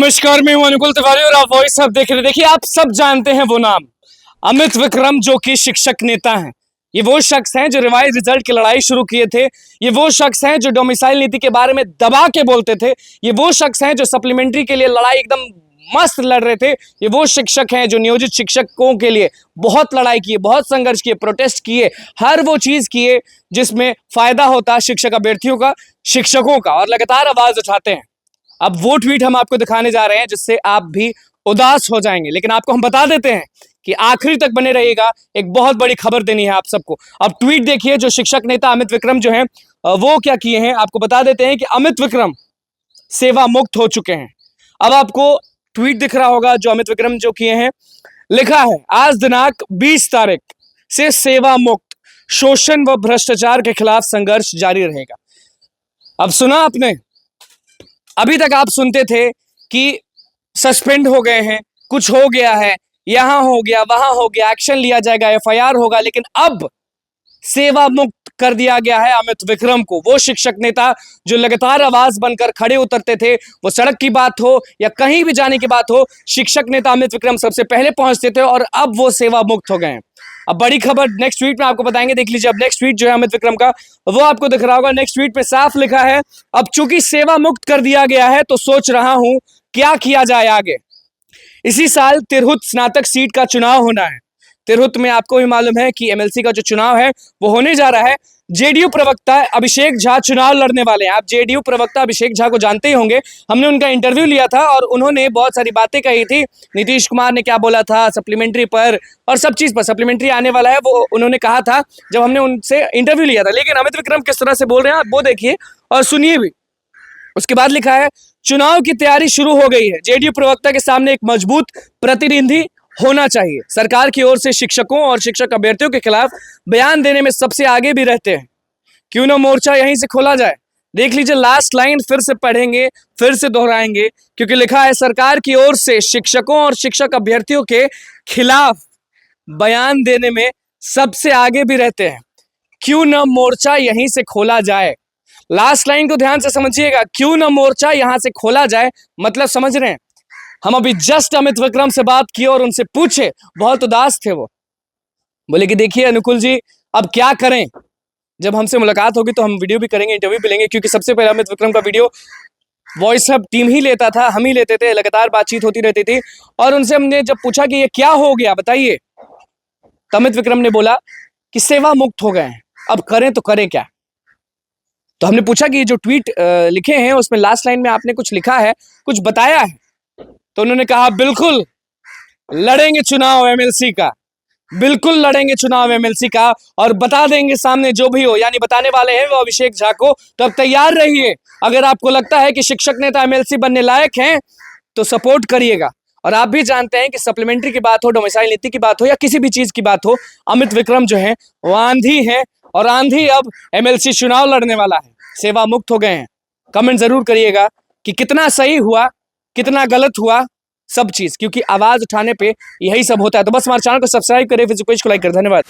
नमस्कार, मैं हूं अनुकुल तिवारी और आप वॉइस हब देख रहे हैं। देखिए, आप सब जानते हैं वो नाम अमित विक्रम, जो कि शिक्षक नेता हैं। ये वो शख्स हैं जो रिवाइज रिजल्ट की लड़ाई शुरू किए थे। ये वो शख्स हैं जो डोमिसाइल नीति के बारे में दबा के बोलते थे। ये वो शख्स हैं जो सप्लीमेंट्री के लिए लड़ाई एकदम मस्त लड़ रहे थे। ये वो शिक्षक हैं जो नियोजित शिक्षकों के लिए बहुत लड़ाई किए, बहुत संघर्ष किए, प्रोटेस्ट किए, हर वो चीज किए जिसमें फायदा होता शिक्षक अभ्यर्थियों का, शिक्षकों का, और लगातार आवाज उठाते हैं। अब वो ट्वीट हम आपको दिखाने जा रहे हैं जिससे आप भी उदास हो जाएंगे, लेकिन आपको हम बता देते हैं कि आखिरी तक बने रहिएगा। एक बहुत बड़ी खबर देनी है आप सबको। अब ट्वीट देखिए जो शिक्षक नेता अमित विक्रम जो हैं वो क्या किए हैं, आपको बता देते हैं कि अमित विक्रम सेवा मुक्त हो चुके हैं। अब आपको ट्वीट दिख रहा होगा जो अमित विक्रम जो किए हैं। लिखा है, आज दिनांक 20 तारीख से सेवा मुक्त, शोषण व भ्रष्टाचार के खिलाफ संघर्ष जारी रहेगा। अब सुना आपने? अभी तक आप सुनते थे कि सस्पेंड हो गए हैं, कुछ हो गया है, यहां हो गया, वहां हो गया, एक्शन लिया जाएगा, एफआईआर होगा, लेकिन अब सेवा मुक्त कर दिया गया है अमित विक्रम को। वो शिक्षक नेता जो लगातार आवाज बनकर खड़े उतरते थे, वो सड़क की बात हो या कहीं भी जाने की बात हो, शिक्षक नेता अमित विक्रम सबसे पहले पहुंचते थे, और अब वो सेवा मुक्त हो गए हैं। अब बड़ी खबर नेक्स्ट ट्वीट में आपको बताएंगे। देख लीजिए, अब नेक्स्ट ट्वीट जो है अमित विक्रम का, वो आपको दिख रहा होगा। नेक्स्ट ट्वीट पे साफ लिखा है, अब चूंकि सेवा मुक्त कर दिया गया है तो सोच रहा हूं क्या किया जाए आगे। इसी साल तिरहुत स्नातक सीट का चुनाव होना है। तिरहुत में आपको भी मालूम है कि एमएलसी का जो चुनाव है वो होने जा रहा है। जेडीयू प्रवक्ता अभिषेक झा चुनाव लड़ने वाले हैं। आप जेडीयू प्रवक्ता अभिषेक झा को जानते ही होंगे। हमने उनका इंटरव्यू लिया था और उन्होंने बहुत सारी बातें कही थी। नीतीश कुमार ने क्या बोला था सप्लीमेंट्री पर और सब चीज पर, सप्लीमेंट्री आने वाला है, वो उन्होंने कहा था जब हमने उनसे इंटरव्यू लिया था। लेकिन अमित विक्रम किस तरह से बोल रहे हैं आप वो देखिए और सुनिए भी। उसके बाद लिखा है, चुनाव की तैयारी शुरू हो गई है। जेडीयू प्रवक्ता के सामने एक मजबूत प्रतिनिधि होना चाहिए। सरकार की ओर से शिक्षकों और शिक्षक अभ्यर्थियों के खिलाफ बयान देने में सबसे आगे भी रहते हैं। क्यों ना मोर्चा यहीं से खोला जाए। देख लीजिए, लास्ट लाइन फिर से पढ़ेंगे, फिर से दोहराएंगे, क्योंकि लिखा है, सरकार की ओर से शिक्षकों और शिक्षक अभ्यर्थियों के खिलाफ बयान देने में सबसे आगे भी रहते हैं। क्यों ना मोर्चा यहीं से खोला जाए। लास्ट लाइन को ध्यान से समझिएगा, क्यों ना मोर्चा यहां से खोला जाए, मतलब समझ रहे हैं। हम अभी जस्ट अमित विक्रम से बात की और उनसे पूछे, बहुत उदास थे वो। बोले कि देखिए अनुकुल जी, अब क्या करें। जब हमसे मुलाकात होगी तो हम वीडियो भी करेंगे, इंटरव्यू भी लेंगे, क्योंकि सबसे पहले अमित विक्रम का वीडियो वॉइस हब टीम ही लेता था, हम ही लेते थे, लगातार बातचीत होती रहती थी। और उनसे हमने जब पूछा कि ये क्या हो गया बताइए, तो अमित विक्रम ने बोला कि सेवा मुक्त हो गए हैं, अब करें तो करें क्या। तो हमने पूछा कि ये जो ट्वीट लिखे हैं उसमें लास्ट लाइन में आपने कुछ लिखा है, कुछ बताया है। तो उन्होंने कहा, बिल्कुल लड़ेंगे चुनाव एमएलसी का, बिल्कुल लड़ेंगे चुनाव एमएलसी का, और बता देंगे सामने जो भी हो। यानी बताने वाले हैं वो अभिषेक झा को। तो अब तैयार रहिए। अगर आपको लगता है कि शिक्षक नेता एमएलसी बनने लायक हैं तो सपोर्ट करिएगा। और आप भी जानते हैं कि सप्लीमेंट्री की बात हो, डोमिसाइल नीति की बात हो, या किसी भी चीज की बात हो, अमित विक्रम जो है वो आंधी है, और आंधी अब एमएलसी चुनाव लड़ने वाला है। सेवा मुक्त हो गए हैं। कमेंट जरूर करिएगा कि कितना सही हुआ, कितना गलत हुआ, सब चीज, क्योंकि आवाज उठाने पे यही सब होता है। तो बस हमारे चैनल को सब्सक्राइब करें, फेसबुक पेज को लाइक करें। धन्यवाद।